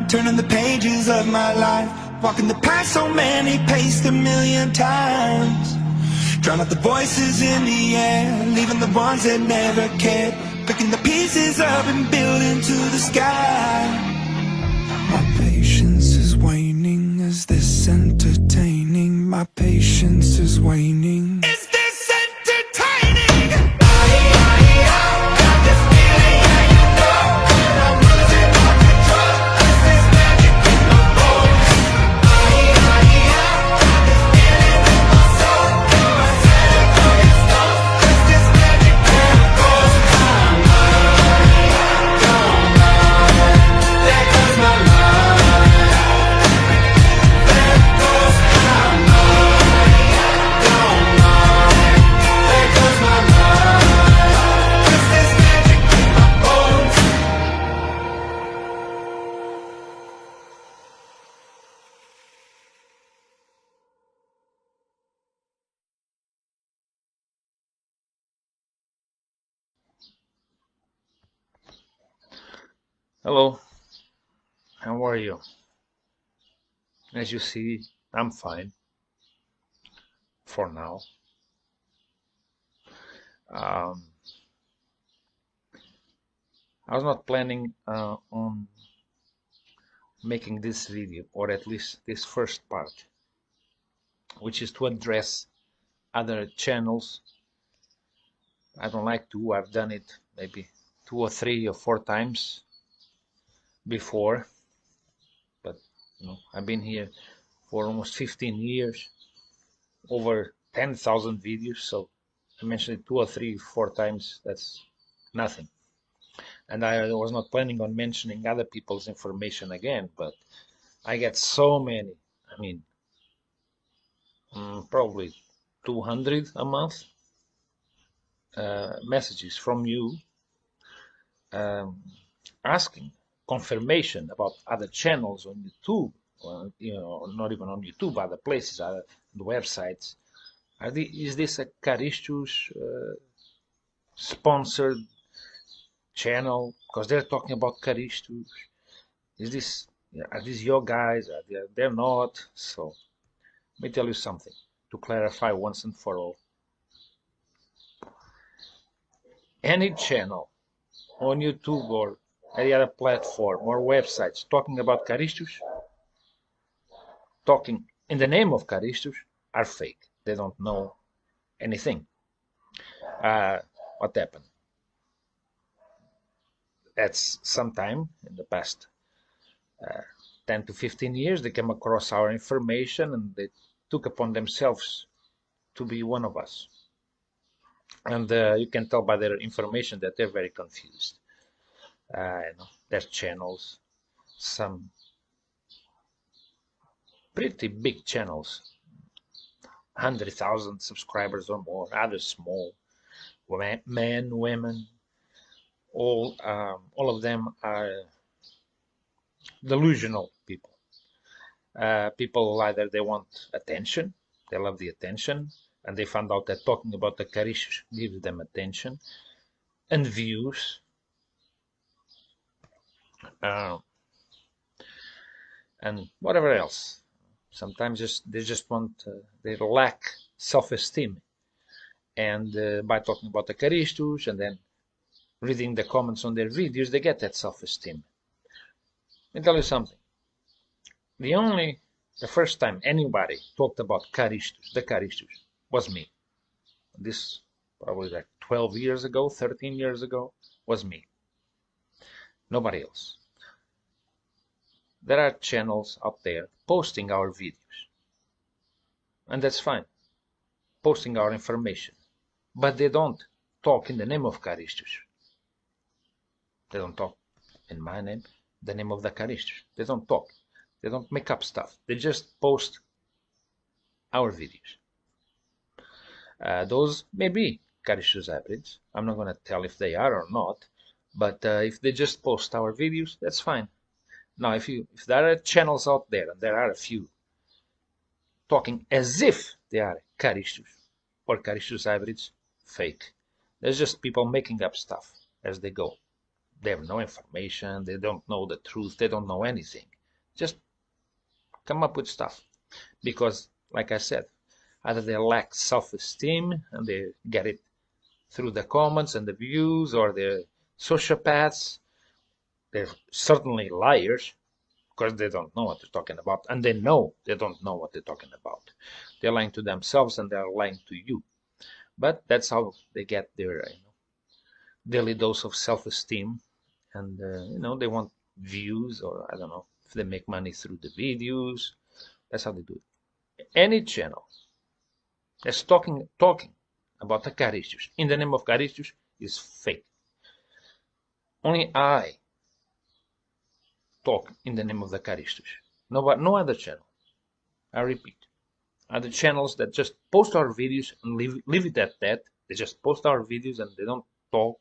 turning the pages of my life, walking the path so many paced a million times. Drown out the voices in the air, leaving the ones that never cared, picking the pieces up and building to the sky. My patience is waning, is this entertaining? My patience is waning. Is this entertaining? Got this feeling, yeah, you know, I'm losing my control. Is this magic in my bones? Got this feeling in my soul. I said it for you, stone. Is this magic in my bones? There goes my love. There goes my love. There goes my love. Is this magic in my bones? Hello, how are you? As you see, I'm fine for now. Um, I was not planning on making this video, or at least this first part, which is to address other channels. I don't like to, I've done it maybe 2 or 3 or 4 times before, but I've been here for almost 15 years, over 10,000 videos, so I mentioned it 2 or 3 or 4 times, that's nothing. And I was not planning on mentioning other people's information again, but I get so many, I mean, probably 200 a month messages from you um, asking confirmation about other channels on YouTube, or, not even on YouTube, other places, other the websites. Is this a Caristus sponsored channel? Because they're talking about Caristus. Are these your guys? They're not. So let me tell you something to clarify once and for all. Any channel on YouTube or any other platform or websites talking about Caristus, talking in the name of Caristus, are fake. They don't know anything. What happened? That's sometime in the past 10 to 15 years, they came across our information and they took upon themselves to be one of us. And you can tell by their information that they're very confused. Their channels, some pretty big channels, 100,000 subscribers or more, others small, men, women, all of them are delusional people. People either they want attention, they love the attention, and they found out that talking about the Caristus gives them attention and views, and whatever else. Sometimes they just want, they lack self-esteem, and by talking about the Caristus and then reading the comments on their videos, they get that self-esteem. Let me tell you something. The first time anybody talked about Caristus, the Caristus, was me. This probably like 12 years ago, 13 years ago, was me. Nobody else. There are channels out there posting our videos, and that's fine, posting our information, but they don't talk in the name of Caristus. They don't talk in my name, the name of the Caristus. They don't talk. They don't make up stuff. They just post our videos. Those may be Caristus hybrids. I'm not going to tell if they are or not, but if they just post our videos, that's fine. Now, if there are channels out there, and there are a few, talking as if they are Caristus or Caristus hybrids, fake. There's just people making up stuff as they go. They have no information, they don't know the truth, they don't know anything. Just come up with stuff. Because, like I said, either they lack self-esteem and they get it through the comments and the views, or they're sociopaths. They're certainly liars, because they don't know what they're talking about, and they know they don't know what they're talking about. They're lying to themselves and they're lying to you. But that's how they get their daily dose of self-esteem, and they want views, or I don't know if they make money through the videos. That's how they do it. Any channel that's talking about the car issues in the name of car issues is fake. Only I talk in the name of the car issues. No other channel. I repeat, other channels that just post our videos and leave it at that. They just post our videos and they don't talk,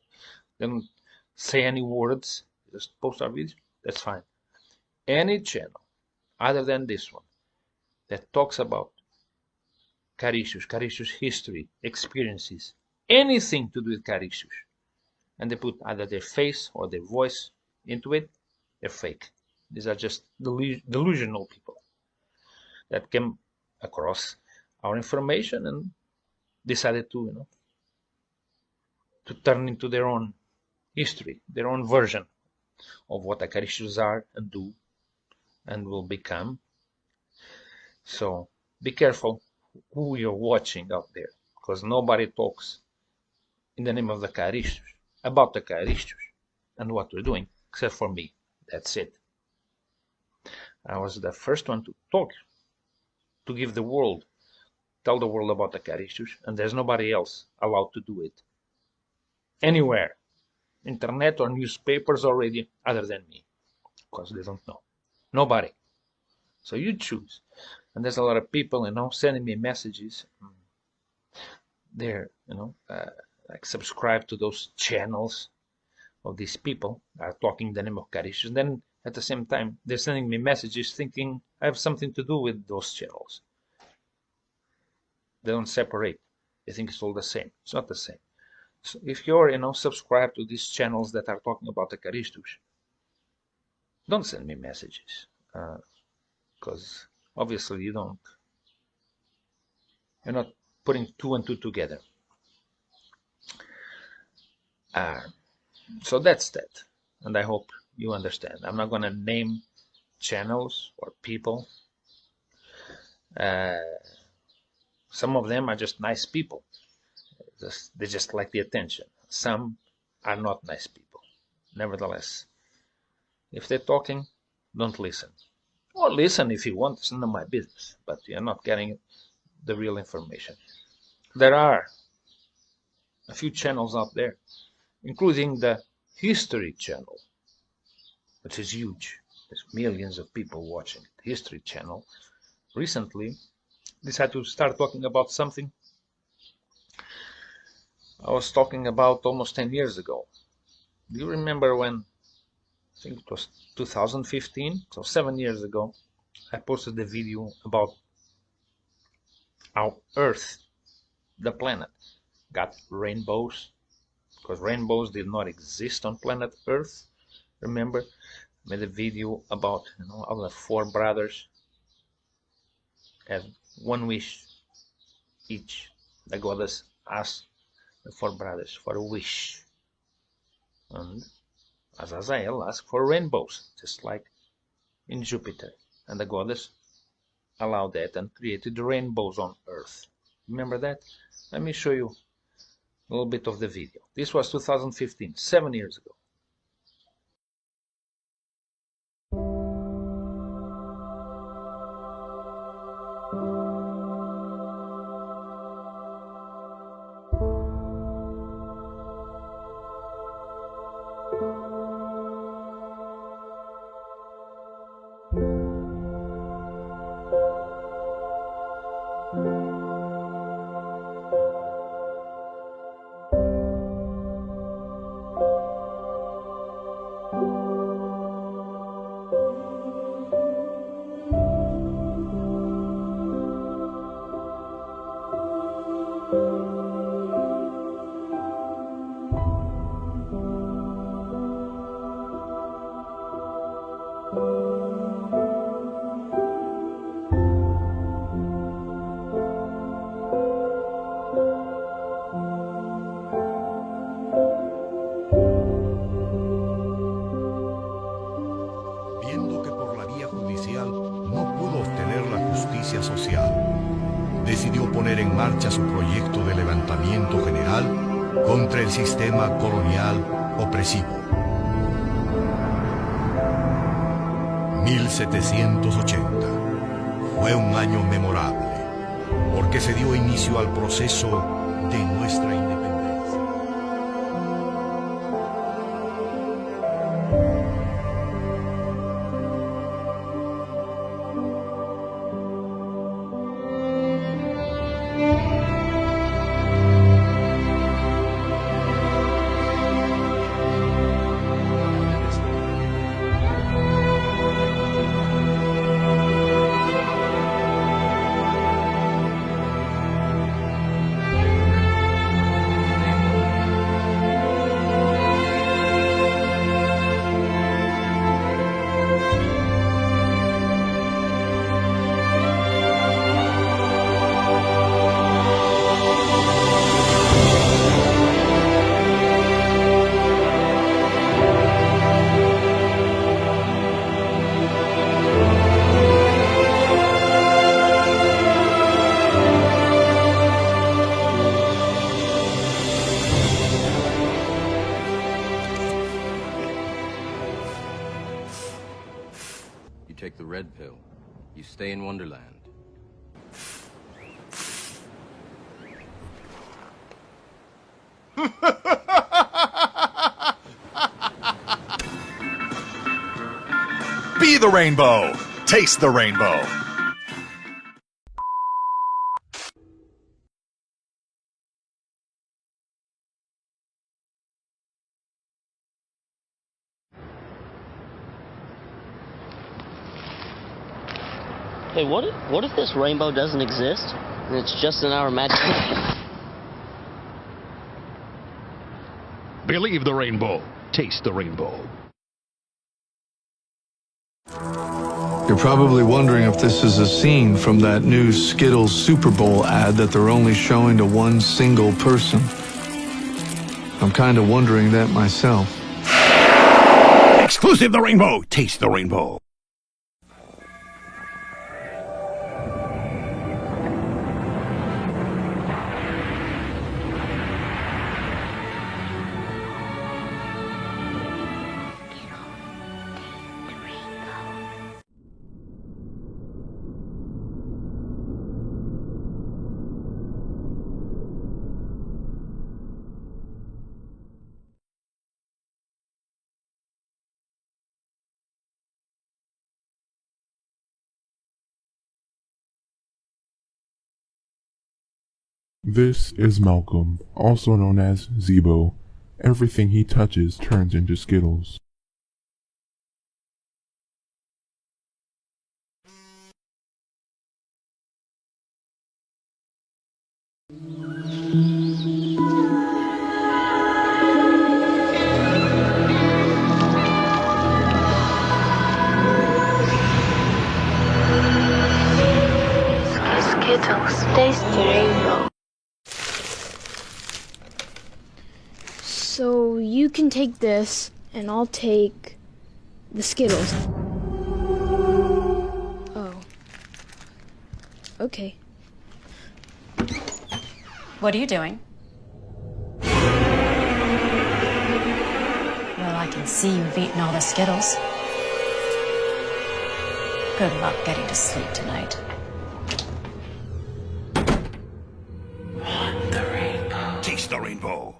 they don't say any words. They just post our videos. That's fine. Any channel other than this one that talks about car issues history, experiences, anything to do with car issues, and they put either their face or their voice into it, they're fake. These are just delusional people that came across our information and decided to turn into their own history, their own version of what the car issues are and do and will become. So be careful who you're watching out there, because nobody talks in the name of the car issues about the car issues and what we're doing, except for me. That's it. I was the first one to talk, to give the world, tell the world about the car issues, and there's nobody else allowed to do it anywhere, internet or newspapers already, other than me, because they don't know. Nobody. So you choose. And there's a lot of people, sending me messages. They're, like subscribe to those channels of these people that are talking the name of car issues. And then at the same time, they're sending me messages thinking I have something to do with those channels. They don't separate. They think it's all the same. It's not the same. So if you're, subscribed to these channels that are talking about the car issues, don't send me messages. Because obviously you're not putting two and two together. So that's that, and I hope you understand. I'm not going to name channels or people. Some of them are just nice people. They just like the attention. Some are not nice people. Nevertheless, if they're talking, don't listen. Or listen if you want. It's none of my business. But you're not getting the real information. There are a few channels out there, including the History Channel, which is huge. There's millions of people watching the History Channel. Recently decided to start talking about something I was talking about almost 10 years ago. Do you remember when, I think it was 2015, so 7 years ago, I posted a video about how Earth, the planet, got rainbows, because rainbows did not exist on planet Earth. Remember, I made a video about how the four brothers had one wish each. The goddess asked the four brothers for a wish, and Azazel asked for rainbows, just like in Jupiter, and the goddess allowed that and created the rainbows on Earth. Remember that? Let me show you a little bit of the video. This was 2015, 7 years ago. justicia social. Decidió poner en marcha su proyecto de levantamiento general contra el sistema colonial opresivo. 1780 fue un año memorable porque se dio inicio al proceso de nuestra independencia. You take the red pill. You stay in Wonderland. Be the rainbow. Taste the rainbow. Hey, what if this rainbow doesn't exist and it's just in our imagination? Believe the rainbow. Taste the rainbow. You're probably wondering if this is a scene from that new Skittles Super Bowl ad that they're only showing to one single person. I'm kind of wondering that myself. Exclusive the rainbow. Taste the rainbow. This is Malcolm, also known as Zebo. Everything he touches turns into Skittles. Skittles, taste the rainbow. So you can take this, and I'll take the Skittles. Oh. Okay. What are you doing? Well, I can see you've eaten all the Skittles. Good luck getting to sleep tonight. Want the rainbow. Taste the rainbow.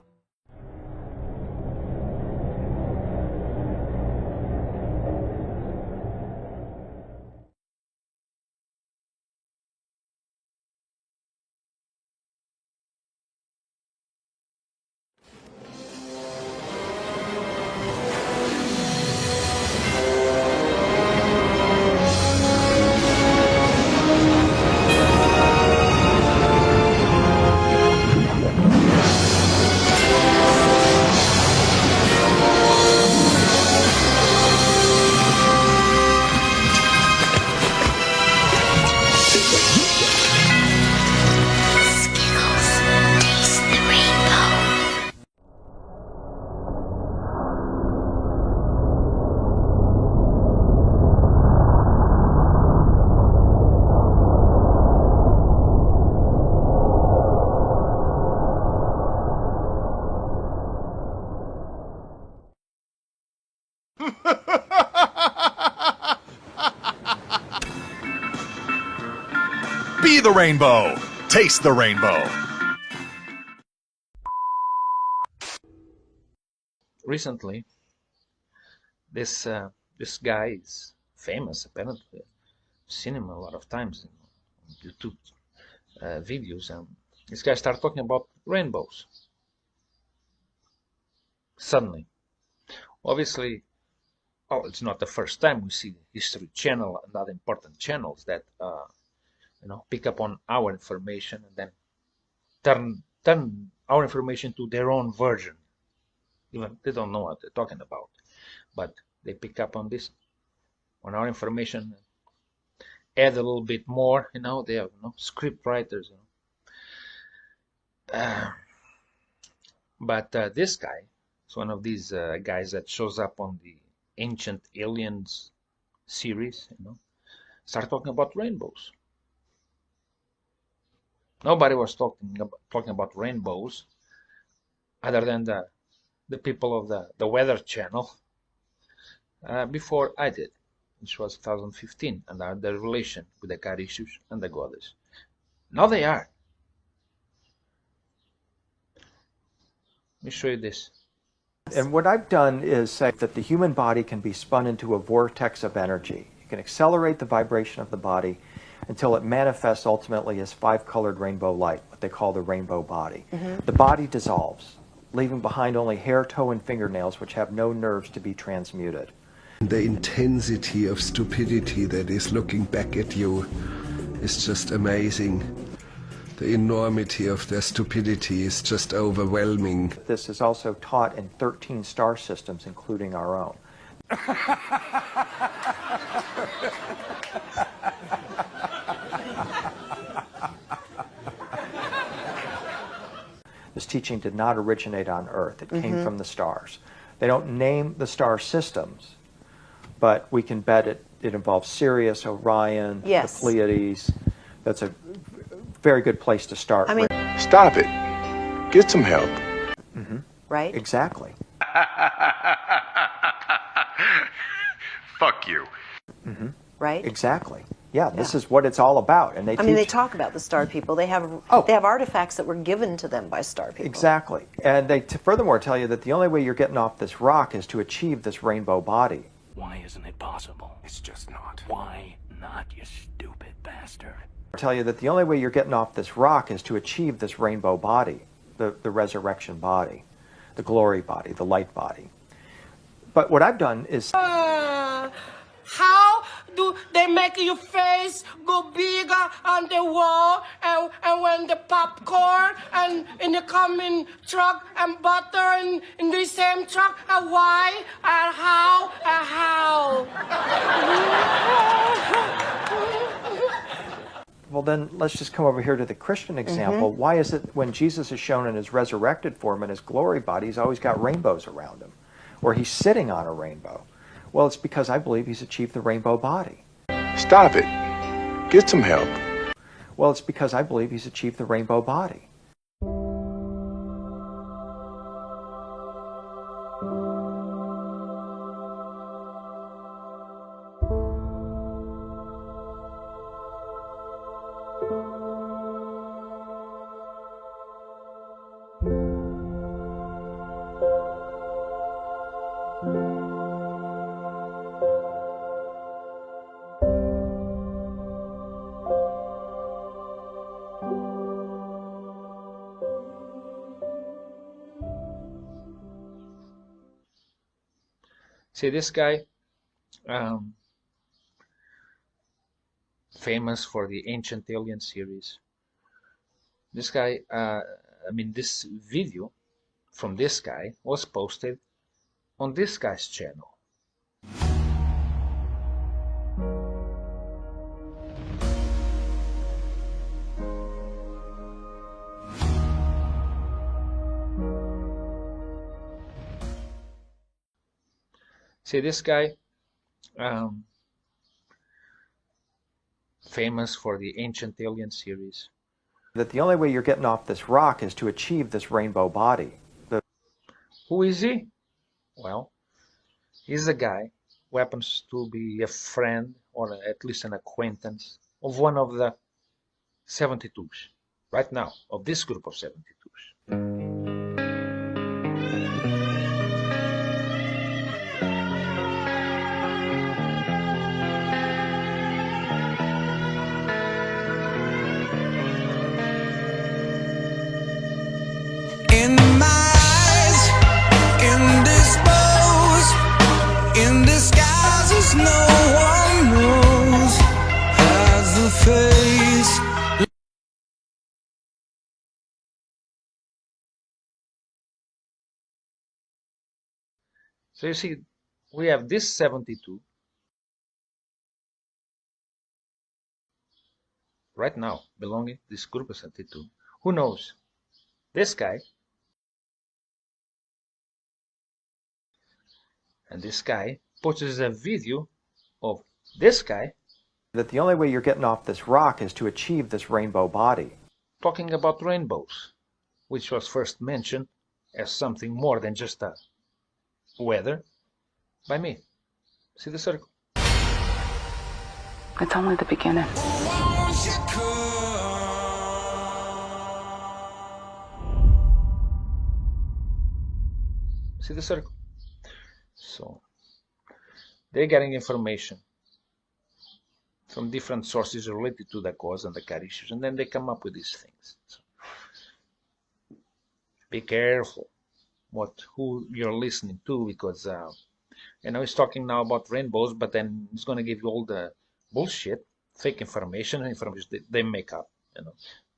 Be the rainbow. Taste the rainbow. Recently, this guy is famous, apparently. I've seen him a lot of times in YouTube videos, and this guy started talking about rainbows. Suddenly, obviously, it's not the first time we see the History Channel and other important channels that pick up on our information and then turn our information to their own version. Even they don't know what they're talking about, but they pick up on this, on our information, add a little bit more. They have script writers. But this guy is one of these guys that shows up on the Ancient Aliens series. Start talking about rainbows. Nobody was talking about rainbows other than the people of the Weather Channel before I did, which was 2015, and their relation with the Carissus and the goddess. Now they are. Let me show you this. And what I've done is say that the human body can be spun into a vortex of energy. You can accelerate the vibration of the body until it manifests ultimately as 5-colored rainbow light, what they call the rainbow body. The body dissolves, leaving behind only hair, toe, and fingernails, which have no nerves to be transmuted. The intensity of stupidity that is looking back at you is just amazing. The enormity of their stupidity is just overwhelming. This is also taught in 13 star systems, including our own. This teaching did not originate on Earth. It came from the stars. They don't name the star systems, but we can bet it involves Sirius, Orion, the Pleiades. That's a very good place to start. Stop it. Get some help. Right? Exactly. Fuck you. Right? Exactly. Yeah, this is what it's all about. And they talk about the star people. They have artifacts that were given to them by star people. Exactly. And they furthermore tell you that the only way you're getting off this rock is to achieve this rainbow body. Why isn't it possible? It's just not. Why not, you stupid bastard? Tell you that the only way you're getting off this rock is to achieve this rainbow body, the resurrection body, the glory body, the light body. But what I've done is... How do they make your face go bigger on the wall, and when the popcorn and in the coming truck and butter in the same truck, and why and how and how? Well, then let's just come over here to the Christian example. Why is it when Jesus is shown in his resurrected form in his glory body, he's always got rainbows around him, or he's sitting on a rainbow? Well, it's because I believe he's achieved the rainbow body. Stop it. Get some help. Well, it's because I believe he's achieved the rainbow body. See this guy, famous for the Ancient Alien series. This guy, this video from this guy was posted on this guy's channel. See this guy, famous for the Ancient Alien series. That the only way you're getting off this rock is to achieve this rainbow body. Who is he? Well, he's a guy who happens to be a friend, or at least an acquaintance, of one of the 72s right now, of this group of 72s. In my eyes, indisposed, in disguises no one knows, has the face. So you see, we have this 72 right now, belonging to this group of 72. Who knows? This guy and this guy posts a video of this guy that the only way you're getting off this rock is to achieve this rainbow body. talking about rainbows, which was first mentioned as something more than just a weather by me. See the circle? It's only the beginning. See the circle? So they're getting information from different sources related to the cause and the car issues, and then they come up with these things. So be careful who you're listening to, because he's talking now about rainbows, but then he's going to give you all the bullshit, fake information they make up,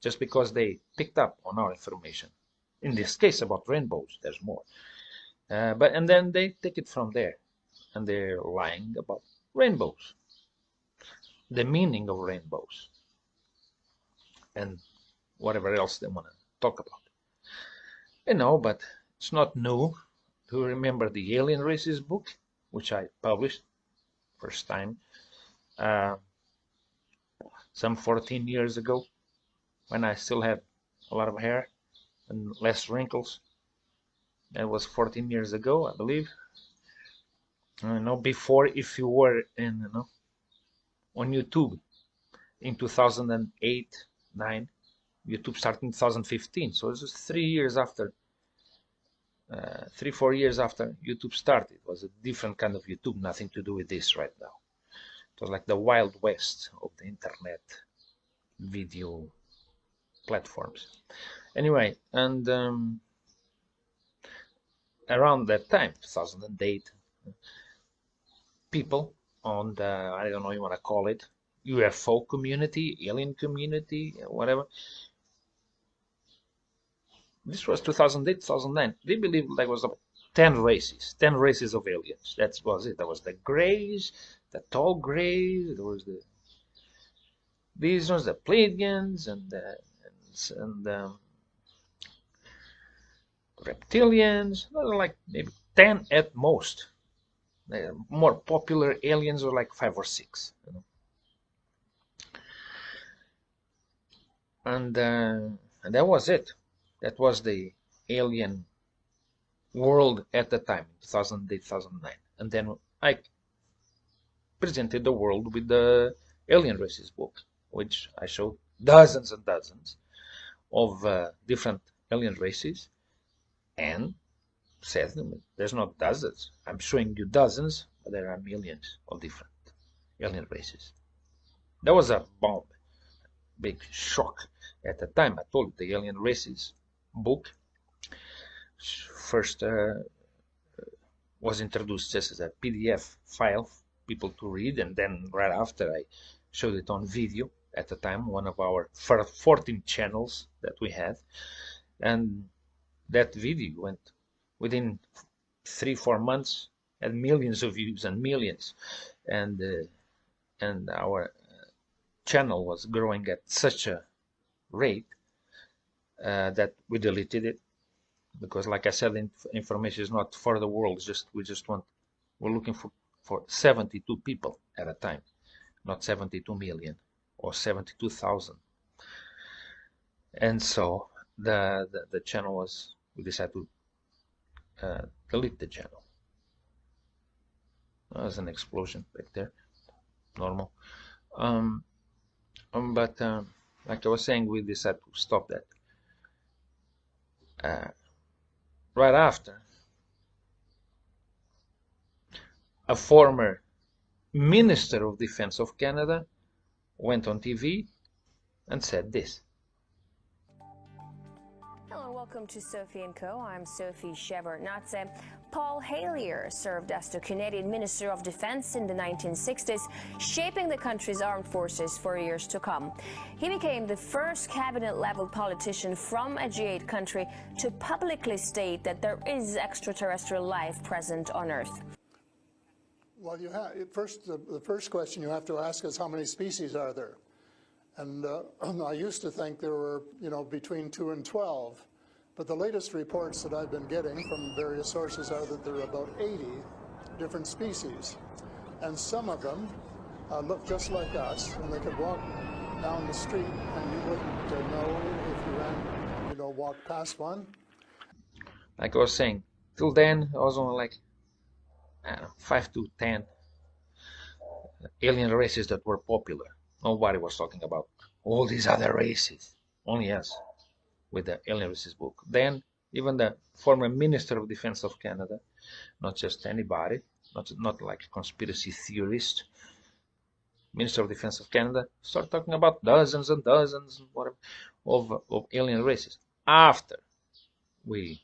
just because they picked up on our information. In this case, about rainbows, there's more. And then they take it from there, and they're lying about rainbows, the meaning of rainbows, and whatever else they want to talk about. But it's not new to remember the Alien Races book, which I published first time some 14 years ago, when I still had a lot of hair and less wrinkles. That was 14 years ago, I believe. Before, if you were on YouTube in 2008, 9, YouTube started in 2015, so it was 3 years after, 3-4 years after YouTube started. It was a different kind of YouTube, nothing to do with this right now. It was like the Wild West of the internet video platforms. Anyway, and around that time, 2008, people on the, I don't know you want to call it, UFO community, alien community, whatever. This was 2008, 2009. They believed there was 10 races of aliens. That was it. There was the Greys, the tall Greys. There was these ones, the Pleiadians, and reptilians. There were like maybe 10 at most. The more popular aliens were like 5 or 6. And that was it. That was the alien world at the time, 2008, 2009. And then I presented the world with the Alien Races book, which I showed dozens and dozens of different alien races, and said there's not dozens. I'm showing you dozens, but there are millions of different alien races. That was a bomb, big shock at the time. I told you the Alien Races book first was introduced just as a PDF file for people to read, and then right after I showed it on video at the time, one of our 14 channels that we had, and that video went within 3-4 months, had millions of views and millions, and our channel was growing at such a rate that we deleted it, because, like I said, information is not for the world. We're looking for 72 people at a time, not 72 million or 72,000. And so the channel was, we decided to delete the channel. That was an explosion back there, normal. But Like I was saying, we decided to stop that. Right after, a former Minister of Defense of Canada went on TV and said this. Hello, welcome to Sophie & Co. I'm Sophie Shevardnadze. Paul Hellyer served as the Canadian Minister of Defense in the 1960s, shaping the country's armed forces for years to come. He became the first cabinet-level politician from a G8 country to publicly state that there is extraterrestrial life present on Earth. Well, you have, the first question you have to ask is how many species are there? And I used to think there were, between 2 and 12. But the latest reports that I've been getting from various sources are that there are about 80 different species. And some of them look just like us, and they could walk down the street and you wouldn't know if you ran, walked past one. Like I was saying, till then I was only like, I don't know, 5 to 10 alien races that were popular. Nobody was talking about all these other races, only us with the Alien Races book. Then even the former Minister of Defense of Canada, not just anybody, not like a conspiracy theorist, Minister of Defense of Canada, started talking about dozens and dozens of alien races after we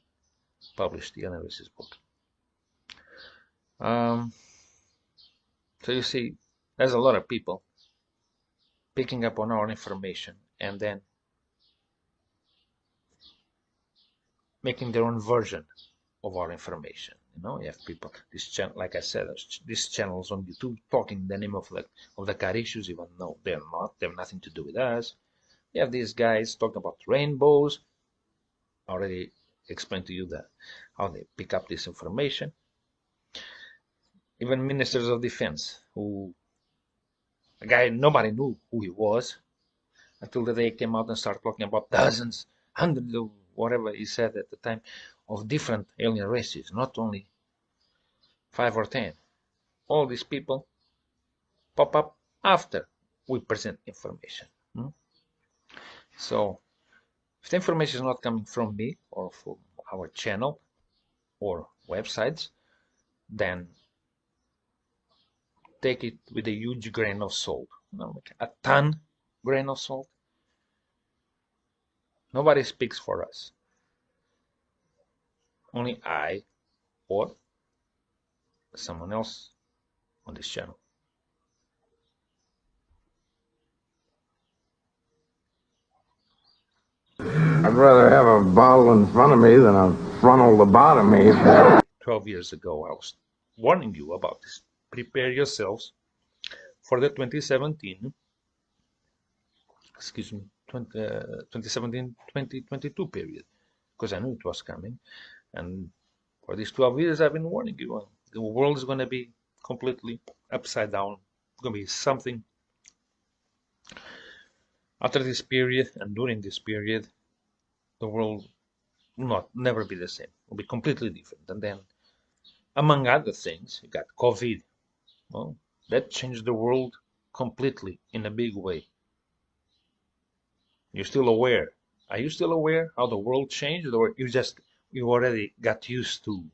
published the Alien Races book. So you see, there's a lot of people picking up on our information and then making their own version of our information. You have people, this channel, like I said, these channels on YouTube talking the name of the car issues, even though they're not, they have nothing to do with us. You have these guys talking about rainbows. I already explained to you how they pick up this information. Even ministers of defense, a guy nobody knew who he was until the day he came out and started talking about dozens, hundreds of whatever he said at the time of different alien races, not only 5 or 10. All these people pop up after we present information. So if the information is not coming from me or from our channel or websites, then take it with a huge grain of salt, like a ton grain of salt. Nobody speaks for us. Only I or someone else on this channel. I'd rather have a bottle in front of me than a frontal lobotomy. 12 years ago, I was warning you about this. Prepare yourselves for the 2017, 2017-2022 period, because I knew it was coming. And for these 12 years, I've been warning you. The world is going to be completely upside down. It's going to be something. After this period and during this period, the world will never be the same. It will be completely different. And then, among other things, you got COVID. Well, that changed the world completely in a big way. You're still aware. Are you still aware how the world changed, or you already got used to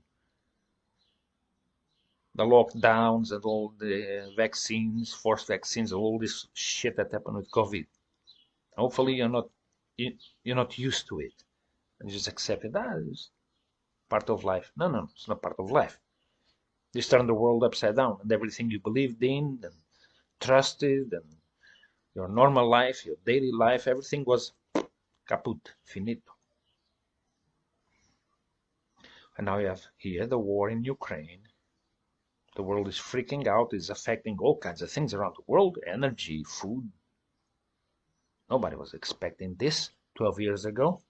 the lockdowns and all the vaccines, forced vaccines, all this shit that happened with COVID? Hopefully you're not used to it and you just accept it. It's part of life. No, it's not part of life. This turned the world upside down, and everything you believed in and trusted and your normal life, your daily life, everything was kaput, finito. And now you have here the war in Ukraine. The world is freaking out. It's affecting all kinds of things around the world. Energy, food. Nobody was expecting this 12 years ago.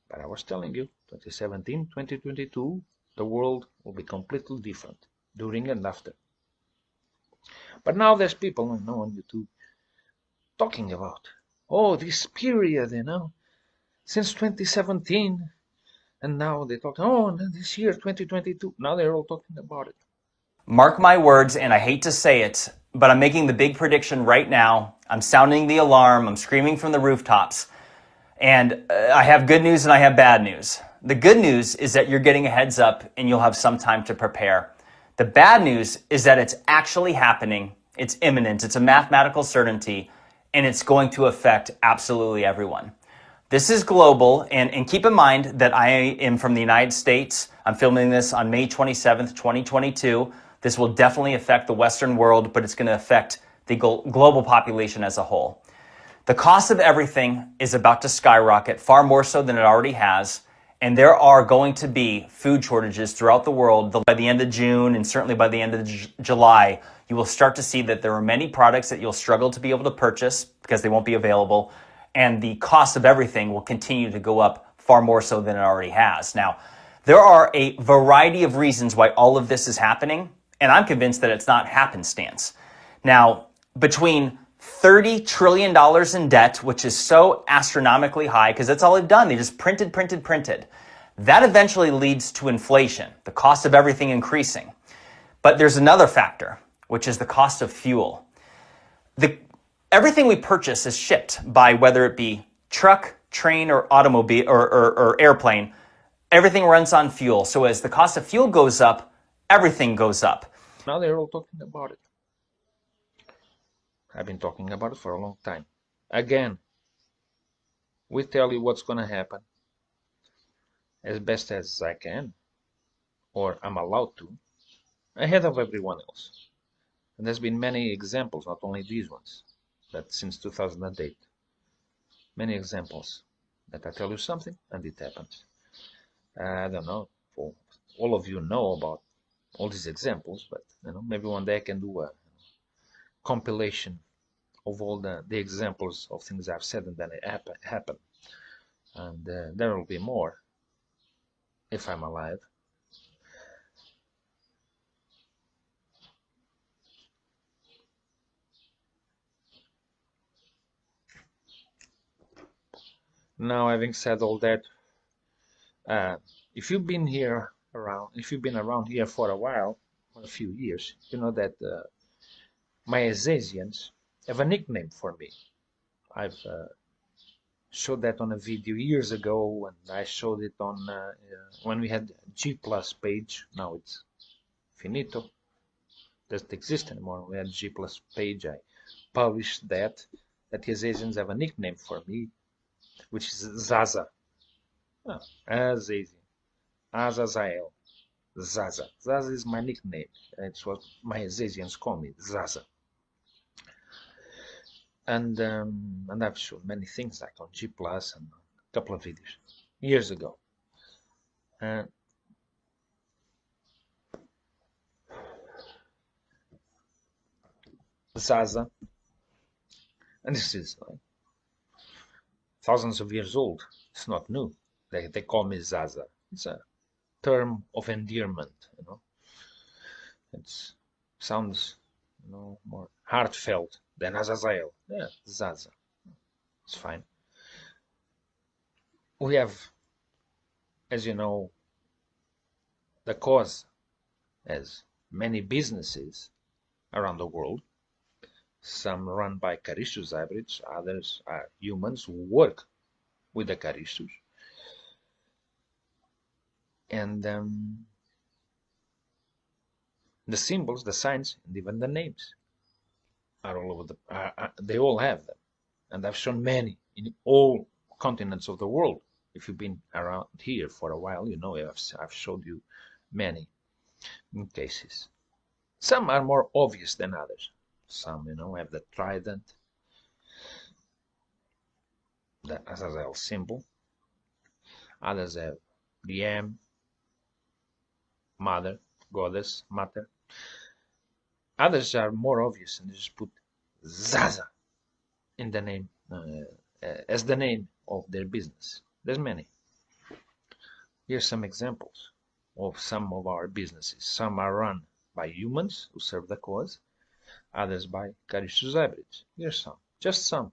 But I was telling you, 2017, 2022, the world will be completely different during and after. But now there's people on YouTube talking about, this period, since 2017, and now they're talking, this year, 2022. Now they're all talking about it. Mark my words, and I hate to say it, but I'm making the big prediction right now. I'm sounding the alarm. I'm screaming from the rooftops. And I have good news and I have bad news. The good news is that you're getting a heads up and you'll have some time to prepare. The bad news is that it's actually happening. It's imminent. It's a mathematical certainty, and it's going to affect absolutely everyone. This is global, and keep in mind that I am from the United States. I'm filming this on May 27th, 2022. This will definitely affect the Western world, but it's going to affect the global population as a whole. The cost of everything is about to skyrocket, far more so than it already has, and there are going to be food shortages throughout the world. By the end of June, and certainly by the end of July, you will start to see that there are many products that you'll struggle to be able to purchase because they won't be available, and the cost of everything will continue to go up far more so than it already has. Now, there are a variety of reasons why all of this is happening, and I'm convinced that it's not happenstance. Now, between $30 trillion in debt, which is so astronomically high, because that's all they've done. They just printed. That eventually leads to inflation, the cost of everything increasing. But there's another factor, which is the cost of fuel. Everything we purchase is shipped by, whether it be truck, train, or automobile, or airplane. Everything runs on fuel. So as the cost of fuel goes up, everything goes up. Now they're all talking about it. I've been talking about it for a long time. Again, we tell you what's going to happen as best as I can, or I'm allowed to, ahead of everyone else. And there's been many examples, not only these ones, but since 2008. Many examples that I tell you something and it happens. I don't know, for all of you know about all these examples, but maybe one day I can do a compilation of all the examples of things I've said and then it happen. And there will be more if I'm alive. Now, having said all that, if you've been around here for a while, for a few years, you know that my Azasians have a nickname for me. I've showed that on a video years ago, and I showed it on when we had G+ page. Now it's finito, doesn't exist anymore. We had G+ page. I published that the Azasians have a nickname for me, which is Zaza. Oh, Azazian, Azazel, Zaza. Zaza is my nickname. It's what my Azasians call me, Zaza. And I've shown many things like on G+ and a couple of videos years ago. Zaza, and this is thousands of years old. It's not new. They call me Zaza. It's a term of endearment. It sounds more heartfelt than Azazel. Yeah, Zaza. It's fine. We have, as you know, the cause has many businesses around the world. Some run by Caristos hybrids, others are humans who work with the Caristos. And the symbols, the signs, and even the names are all over they all have them. And I've shown many in all continents of the world. If you've been around here for a while, you know I've showed you many cases. Some are more obvious than others. Some, have the trident, the Azazel symbol. Others have the M, Mother, Goddess, Mater. Others are more obvious and they just put Zaza in the name, as the name of their business. There's many. Here's some examples of some of our businesses. Some are run by humans who serve the cause. Others by Caristos hybrids. Here's some, just some.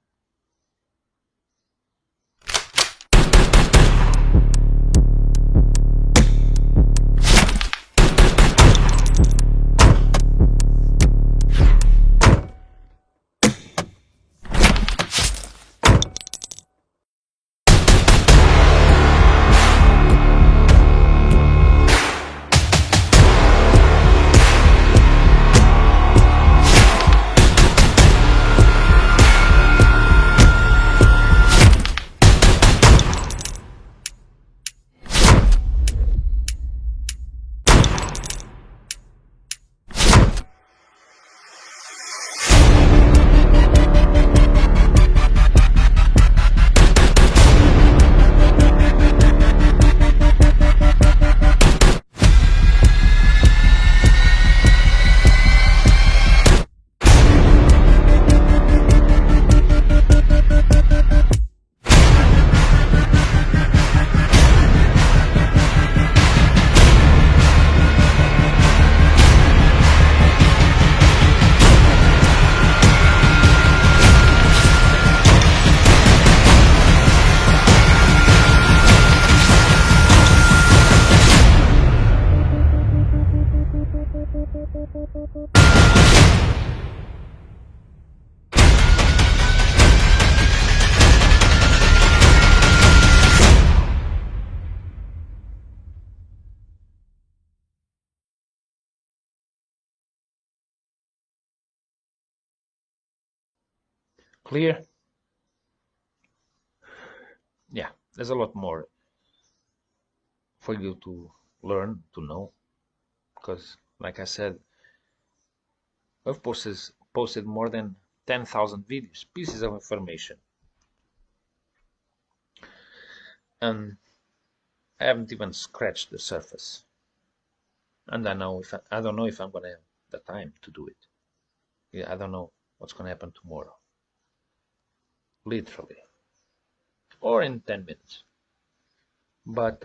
Clear? Yeah, there's a lot more for you to learn, to know, because, like I said, I've posted more than 10,000 videos, pieces of information, and I haven't even scratched the surface. And I don't know if I'm gonna have the time to do it. Yeah, I don't know what's gonna happen tomorrow, literally, or in 10 minutes. But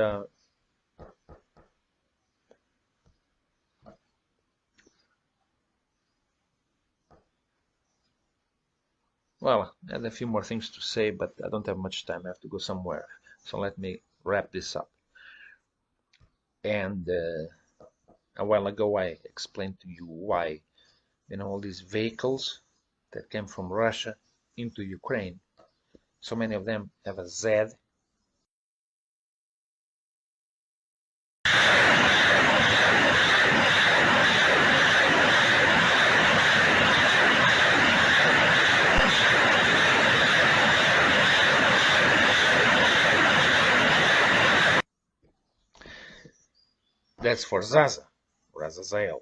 well, I had a few more things to say, but I don't have much time. I have to go somewhere. So let me wrap this up. And a while ago, I explained to you why, all these vehicles that came from Russia into Ukraine, so many of them have a Z. That's for Zaza, or Azazel.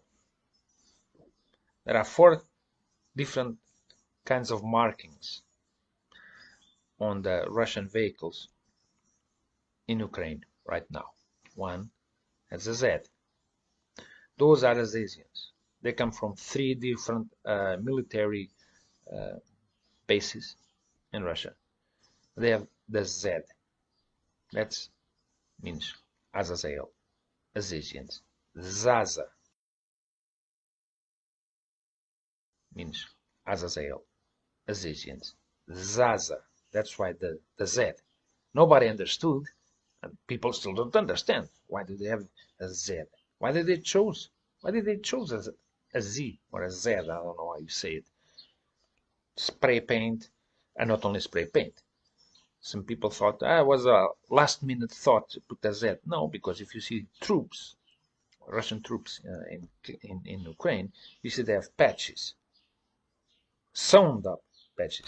There are 4 different kinds of markings on the Russian vehicles in Ukraine right now. One has a Z. Those are Azasians. They come from 3 different military bases in Russia. They have the Z. That means Azazel, Azasians. Zaza means Azazel, Azasians. Zaza, that's why the Z. Nobody understood, and people still don't understand. Why do they have a Z? Why did they choose a Z or a Z? I don't know how you say it. Spray paint, and not only spray paint. Some people thought it was a last-minute thought to put a Z. No, because if you see troops, Russian troops in Ukraine, you see they have patches, sewn up patches.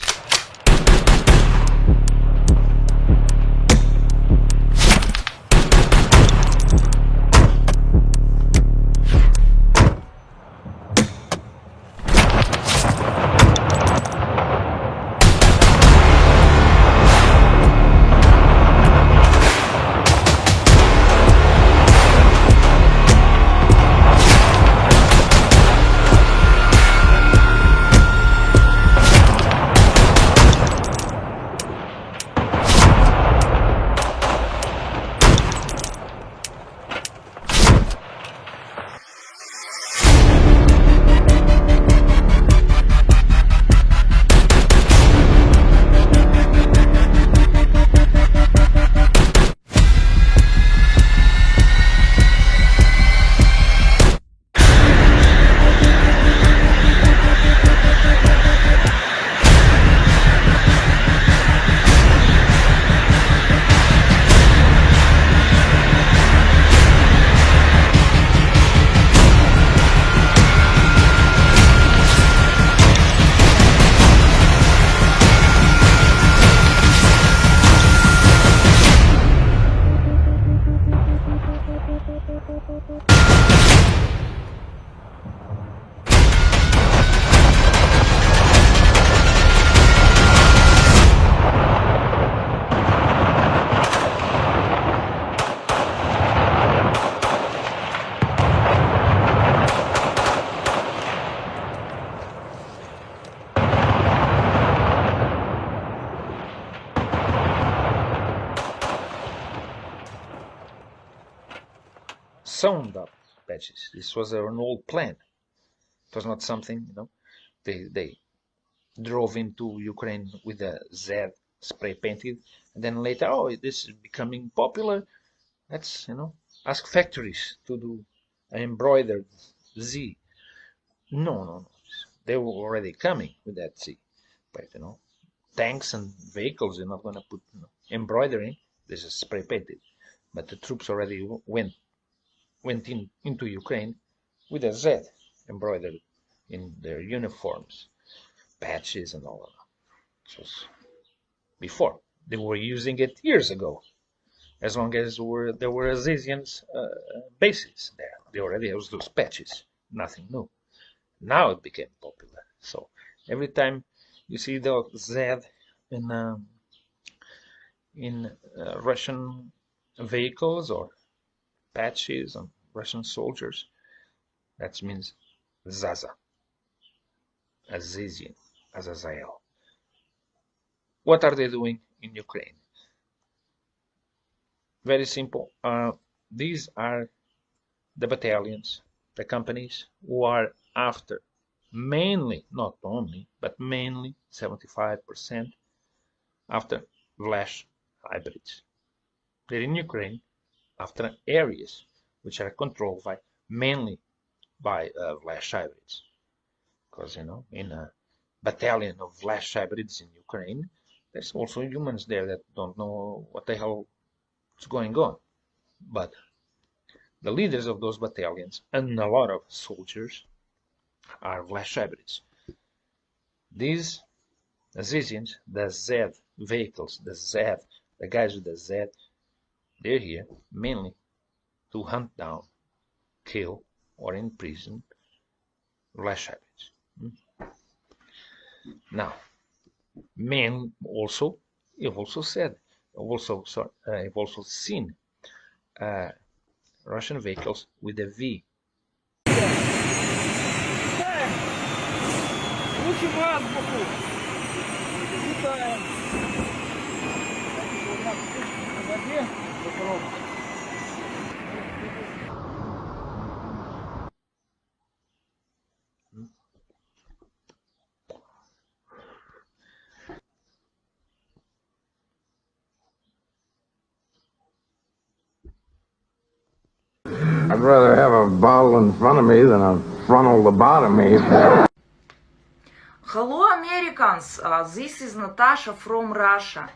Sewn up patches. This was an old plan. It was not something, they drove into Ukraine with a Z spray painted, and then later, this is becoming popular. Let's, ask factories to do an embroidered Z. No. They were already coming with that Z. But, tanks and vehicles, you're not going to put embroidery. This is spray painted. But the troops already went into Ukraine with a Z embroidered in their uniforms, patches and all of that. So before they were using it years ago, as long as there were Azizians bases there. They already have those patches, nothing new. Now it became popular. So every time you see the Z in Russian vehicles or patches on Russian soldiers, that means Zaza, Azizian, Azazel. What are they doing in Ukraine? Very simple. These are the battalions, the companies who are after mainly, not only, but mainly 75% after Vlach hybrids. They're in Ukraine after areas which are controlled by mainly by Vlach hybrids. Because, you know, in a battalion of Vlach hybrids in Ukraine, there's also humans there that don't know what the hell is going on. But the leaders of those battalions and a lot of soldiers are Vlach hybrids. These Azizians, the Z vehicles, the guys with the Z, they're here mainly to hunt down, kill, or imprison Vlach hybrids. Now, men also, I've also seen Russian vehicles with a V. I'd rather have a bottle in front of me than a frontal lobotomy. Hello, Americans. This is Natasha from Russia,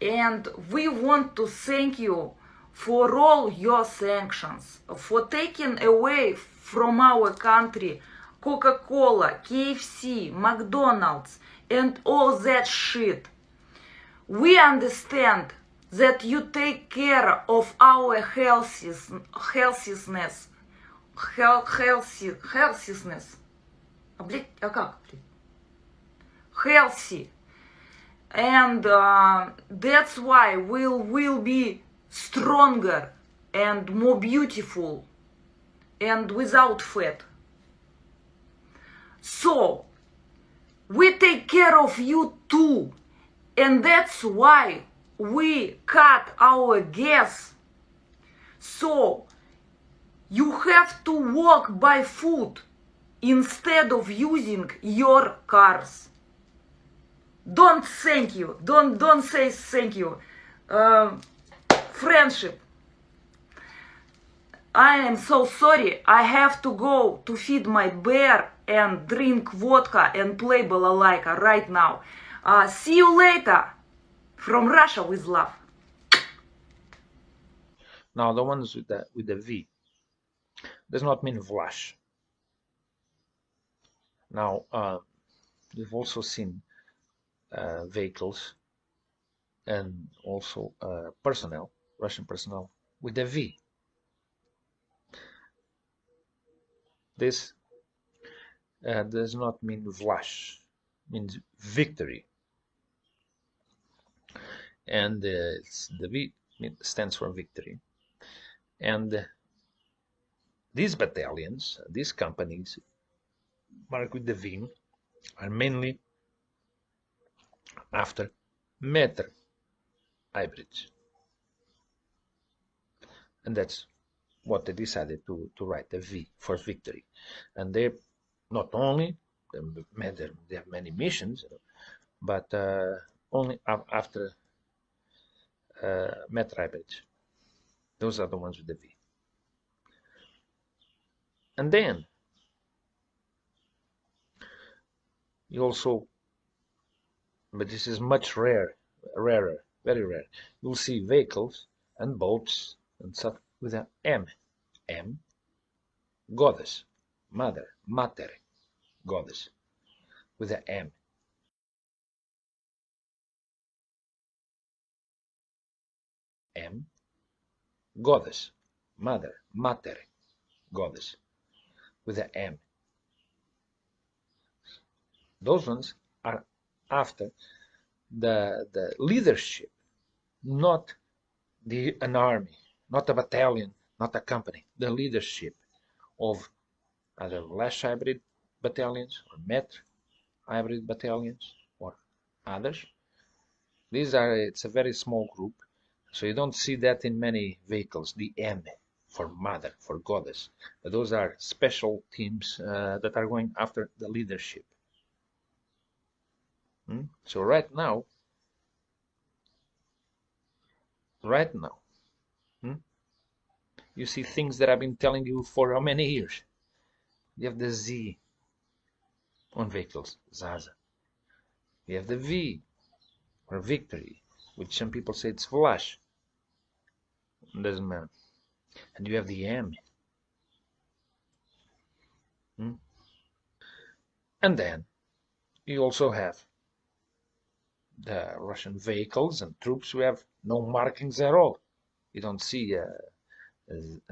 and we want to thank you for all your sanctions, for taking away from our country Coca-Cola, KFC, McDonald's, and all that shit. We understand that you take care of our healthiness. Healthy. And that's why we will be stronger and more beautiful and without fat. So, we take care of you too. And that's why we cut our gas. So, you have to walk by foot instead of using your cars. Don't thank you. Don't say thank you. Friendship. I am so sorry. I have to go to feed my bear and drink vodka and play balalaika right now. See you later. From Russia with love. Now the ones with the V does not mean Vlach. Now we've also seen vehicles and also personnel, Russian personnel with a V. This does not mean Vlach, means victory. And the V stands for victory. And these battalions, these companies marked with the V are mainly after Metr hybrids. And that's what they decided to write the V for victory. And they not only, they have many missions, but only after Metr hybrids. Those are the ones with the V. And then you also, but this is much rarer, very rare. You'll see vehicles and boats and stuff with an M. M, goddess, mother, mater, goddess, with an M. M, goddess, mother, mater, goddess, with the M. Those ones are after the leadership, not an army, not a battalion, not a company, the leadership of either Lash hybrid battalions or Met hybrid battalions or others. It's a very small group, so you don't see that in many vehicles, the M for mother, for goddess. But those are special teams that are going after the leadership. So right now, you see things that I've been telling you for how many years. You have the Z on vehicles, Zaza. You have the V or Victory, which some people say it's Flash. It doesn't matter. And you have the M. And then you also have the Russian vehicles and troops who have no markings at all. You don't see a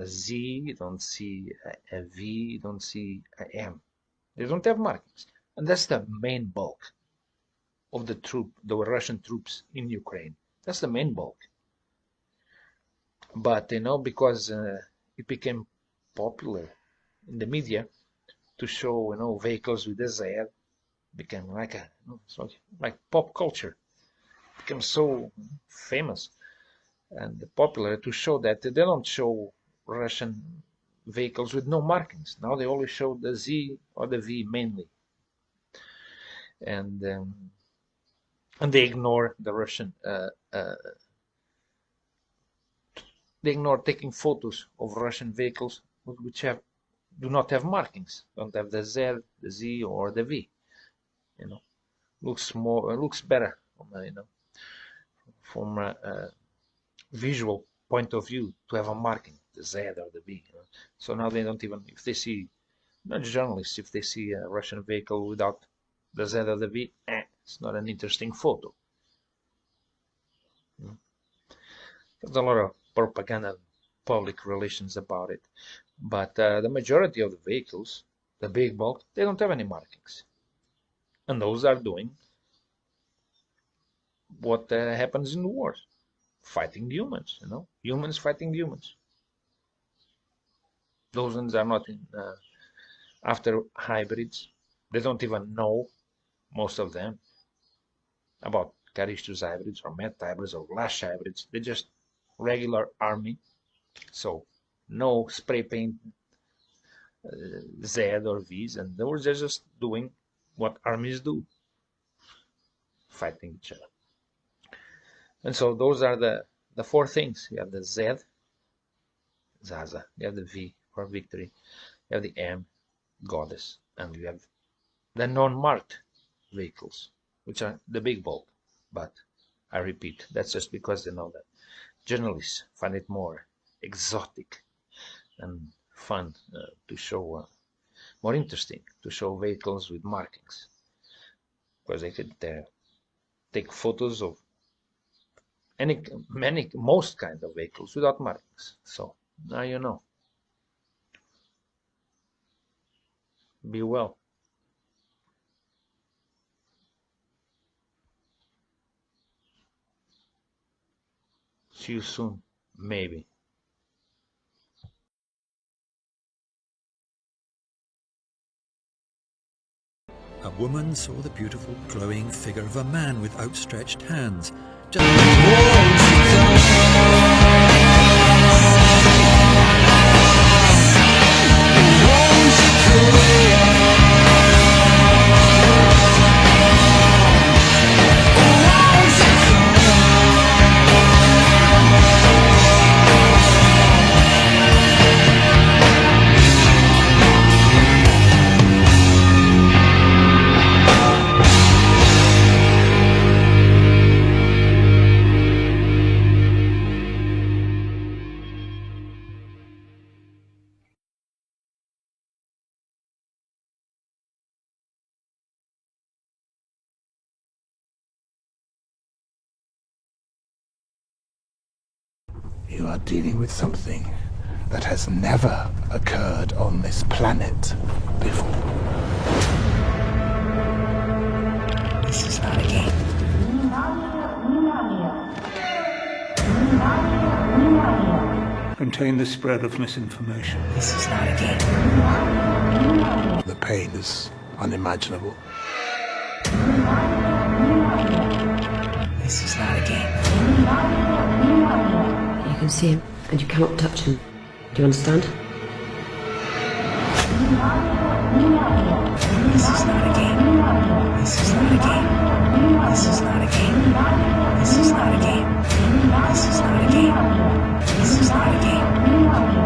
Z, you don't see a V, you don't see a M. They don't have markings. And that's the main bulk of the Russian troops in Ukraine. That's the main bulk. But, because it became popular in the media to show, vehicles with a Z, became like like pop culture. It became so famous and popular to show that they don't show Russian vehicles with no markings. Now they only show the Z or the V mainly, and they ignore the Russian. They ignore taking photos of Russian vehicles which do not have markings, don't have the Z, the Z, or the V. Looks better, from a visual point of view to have a marking, the Z or the V. So now they don't even, if they see, not journalists, if they see a Russian vehicle without the Z or the V, it's not an interesting photo. There's a lot of propaganda and public relations about it, but the majority of the vehicles, the big bulk, they don't have any markings. And those are doing what happens in the wars, fighting humans, humans fighting humans. Those ones are not after hybrids. They don't even know, most of them, about Karishtus hybrids or Met hybrids or Lash hybrids. They're just regular army. So no spray paint Z or V's, and they're just doing what armies do, fighting each other. And so those are the four things. You have the Z, Zaza, you have the V for Victory, you have the M, Goddess, and you have the non-marked vehicles, which are the big bulk. But I repeat, that's just because that journalists find it more exotic and fun to show, more interesting to show vehicles with markings, because they could take photos of most kind of vehicles without markings. So now you know. Be well. See you soon, maybe. A woman saw the beautiful, glowing figure of a man with outstretched hands. You are dealing with something that has never occurred on this planet before. This is not a game. Contain the spread of misinformation. This is not a game. The pain is unimaginable. This is not a game. You can see him, and you cannot touch him. Do you understand? This is not a game. This is not a game. This is not a game. This is not a game. This is not a game. This is not a game.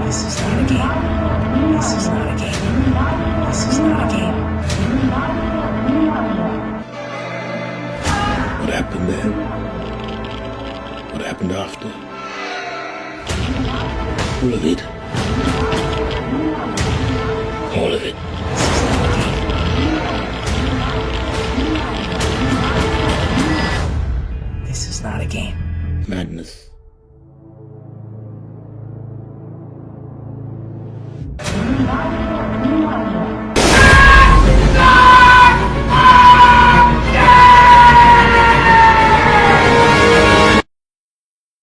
This is not a game. This is not a game. This is not a game. What happened then? What happened after? All of it. All of it. This is not a game. Madness.